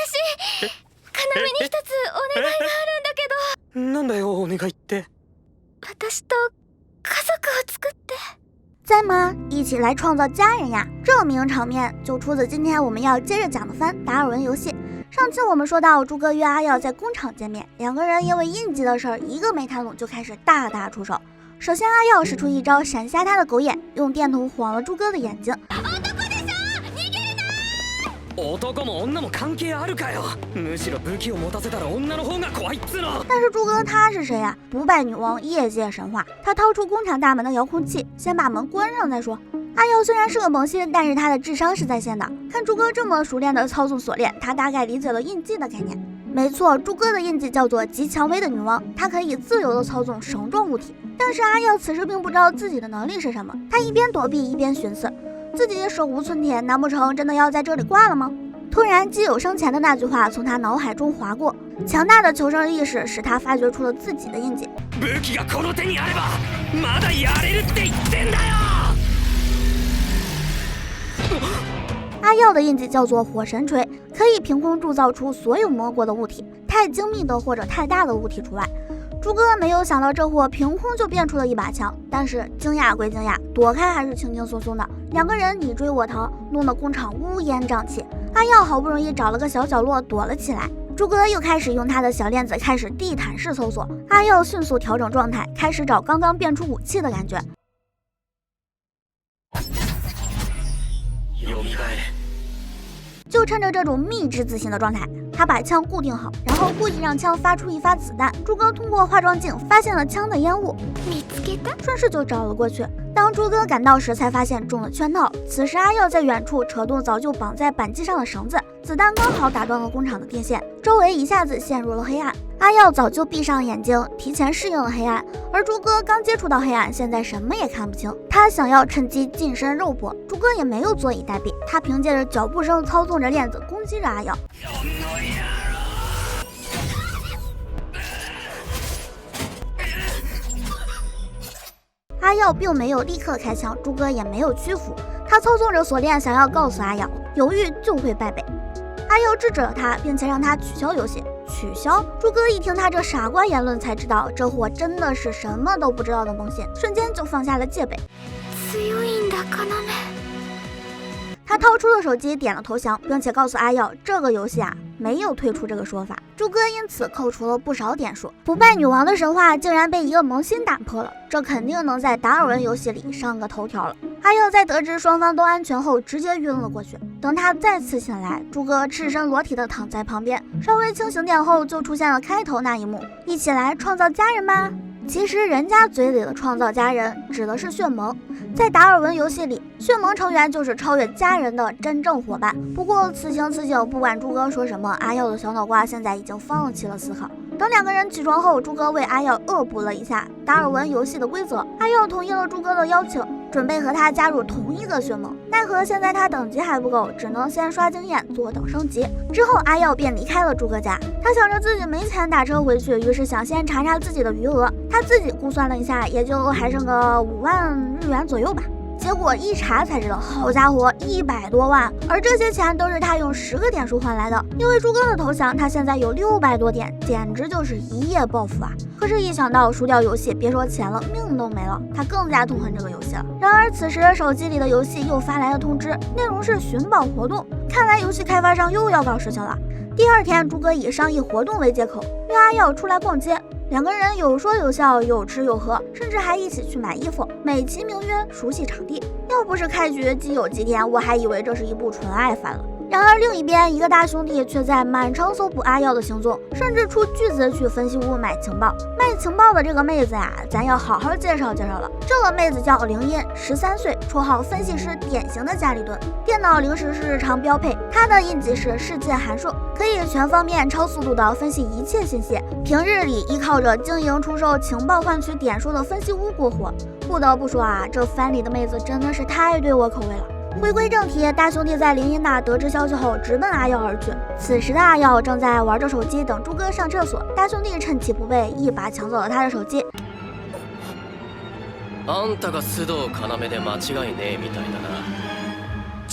私要に一つお願いがあるんだけど。なんだよお願いって。私と家族を作って。在吗？一起来创造家人呀！这名场面就出自今天我们要接着讲的番《达尔文游戏》。上期我们说到，朱哥约阿耀在工厂见面，两个人因为印记的事儿一个没谈拢就开始大打出手。首先，阿耀使出一招闪瞎他的狗眼，用电筒晃了朱哥的眼睛。男も女も関係あるかよ。むしろ武器を持たせたら女の方が怖いっつの。但是朱哥他是谁呀？不败女王，业界神话。他掏出工厂大门的遥控器，先把门关上再说。阿耀虽然是个萌新，但是他的智商是在线的。看朱哥这么熟练的操纵锁链，他大概理解了印记的概念。没错，朱哥的印记叫做极蔷薇的女王，她可以自由的操纵绳状物体。但是阿耀此时并不知道自己的能力是什么，他一边躲避一边寻思。自己手无寸铁，难不成真的要在这里挂了吗？突然，基友生前的那句话从他脑海中划过，强大的求生意识使他发掘出了自己的印记。武器がこの手にあれば、まだやれるって言ってんだよ。阿耀的印记叫做火神锤，可以凭空铸造出所有摸过的物体，太精密的或者太大的物体除外。朱哥没有想到这货凭空就变出了一把枪，但是惊讶归惊讶，躲开还是轻轻松松的。两个人你追我逃，弄得工厂乌烟瘴气。阿耀好不容易找了个小角落躲了起来，朱哥又开始用他的小链子开始地毯式搜索。阿耀迅速调整状态，开始找刚刚变出武器的感觉。就趁着这种密之自信的状态，他把枪固定好，然后故意让枪发出一发子弹。朱哥通过化妆镜发现了枪的烟雾，顺势就找了过去。当朱哥赶到时，才发现中了圈套。此时阿耀在远处扯动早就绑在扳机上的绳子，子弹刚好打断了工厂的电线，周围一下子陷入了黑暗。阿耀早就闭上眼睛，提前适应了黑暗，而朱哥刚接触到黑暗，现在什么也看不清。他想要趁机近身肉搏，朱哥也没有坐以待毙，他凭借着脚步声操纵着链子攻击着阿耀。阿耀并没有立刻开枪，朱哥也没有屈服，他操纵着锁链想要告诉阿耀，犹豫就会败北。阿耀制止了他，并且让他取消游戏。取消？朱哥一听他这傻瓜言论，才知道这货真的是什么都不知道的萌新，瞬间就放下了戒备。他掏出了手机，点了投降，并且告诉阿耀，这个游戏没有退出这个说法。朱哥因此扣除了不少点数。不败女王的神话竟然被一个萌新打破了，这肯定能在达尔文游戏里上个头条了。阿耀在得知双方都安全后，直接晕了过去。等他再次醒来，朱哥赤身裸体的躺在旁边，稍微清醒点后，就出现了开头那一幕：一起来创造家人吧。其实人家嘴里的创造家人指的是血盟，在达尔文游戏里，血盟成员就是超越家人的真正伙伴。不过此情此景，不管朱哥说什么，阿耀的小脑瓜现在已经放弃了思考。等两个人起床后，朱哥为阿耀恶补了一下达尔文游戏的规则，阿耀同意了朱哥的邀请，准备和他加入同一个血盟。奈何现在他等级还不够，只能先刷经验做到升级。之后阿耀便离开了朱哥家，他想着自己没钱打车回去，于是想先查查自己的余额。他自己估算了一下，也就还剩个5万日元左右吧。结果一查才知道，好家伙，100多万！而这些钱都是他用10个点数换来的。因为朱哥的投降，他现在有600多点，简直就是一夜暴富啊！可是，一想到输掉游戏，别说钱了，命都没了，他更加痛恨这个游戏了。然而，此时手机里的游戏又发来了通知，内容是寻宝活动。看来游戏开发商又要搞事情了。第二天，朱哥以商议活动为借口，约阿耀出来逛街。两个人有说有笑，有吃有喝，甚至还一起去买衣服，美其名曰熟悉场地。要不是开局基友几天，我还以为这是一部纯爱番了。然而另一边，一个大兄弟却在满城搜捕阿耀的行踪，甚至出巨资去分析屋买情报。卖情报的这个妹子咱要好好介绍介绍了。这个妹子叫林音，13岁，绰号分析师，典型的家里蹲，电脑零食是日常标配。她的印记是世界函数，可以全方面超速度的分析一切信息。平日里依靠着经营出售情报换取点数的分析屋过活。不得不说这番里的妹子真的是太对我口味了。回归正题，大兄弟在林音娜得知消息后，直奔阿耀而去。此時的阿耀正在玩着手機等朱哥上廁所，大兄弟趁其不備，一把搶走了他的手機。あんたが須藤要で間違いねえみたいだな。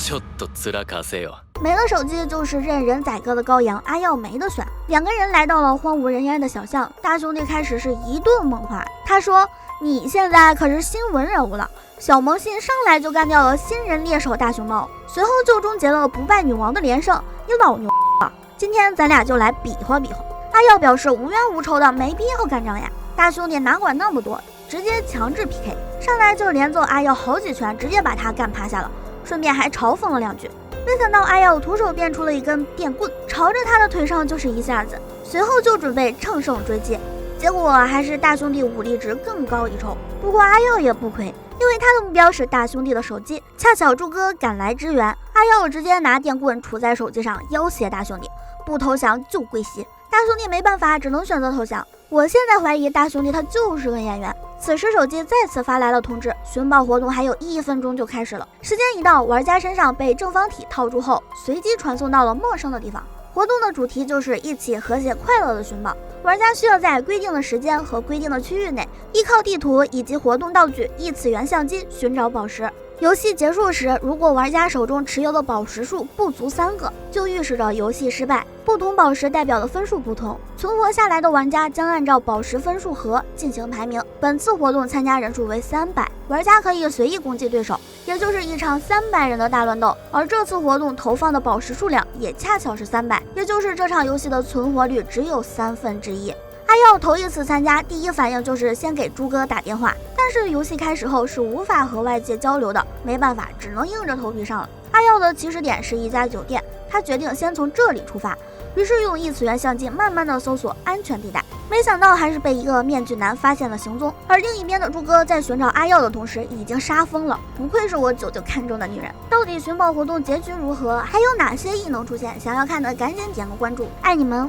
ちょっと面かせよ。没了手机就是任人宰割的羔羊，阿耀没得选。两个人来到了荒无人烟的小巷，大兄弟开始是一顿猛话。他说：“你现在可是新闻人物了。”小萌新上来就干掉了新人猎手大熊猫，随后就终结了不败女王的连胜。你老牛了，今天咱俩就来比划比划。阿耀表示无冤无仇的，没必要干仗呀。大兄弟哪管那么多，直接强制 PK， 上来就连揍阿耀好几拳，直接把他干趴下了，顺便还嘲讽了两句。没想到阿耀徒手变出了一根电棍，朝着他的腿上就是一下子，随后就准备乘胜追击，结果还是大兄弟武力值更高一筹。不过阿耀也不亏，因为他的目标是大兄弟的手机，恰巧猪哥赶来支援，阿耀直接拿电棍杵在手机上，要挟大兄弟不投降就归西。大兄弟没办法，只能选择投降。我现在怀疑大兄弟他就是个演员。此时手机再次发来了通知，寻宝活动还有1分钟就开始了。时间一到，玩家身上被正方体套住后，随机传送到了陌生的地方。活动的主题就是一起和谐快乐的寻宝，玩家需要在规定的时间和规定的区域内，依靠地图以及活动道具异次元相机寻找宝石。游戏结束时，如果玩家手中持有的宝石数不足3个，就预示着游戏失败。不同宝石代表的分数不同，存活下来的玩家将按照宝石分数和进行排名。本次活动参加人数为300，玩家可以随意攻击对手，也就是一场300人的大乱斗。而这次活动投放的宝石数量也恰巧是300，也就是这场游戏的存活率只有1/3。阿耀头一次参加，第一反应就是先给猪哥打电话，但是游戏开始后是无法和外界交流的，没办法，只能硬着头皮上了。阿耀的起始点是一家酒店，他决定先从这里出发，于是用异次元相机慢慢的搜索安全地带，没想到还是被一个面具男发现了行踪。而另一边的猪哥在寻找阿耀的同时已经杀疯了，不愧是我舅舅看中的女人。到底寻宝活动结局如何，还有哪些异能出现？想要看的赶紧点个关注，爱你们，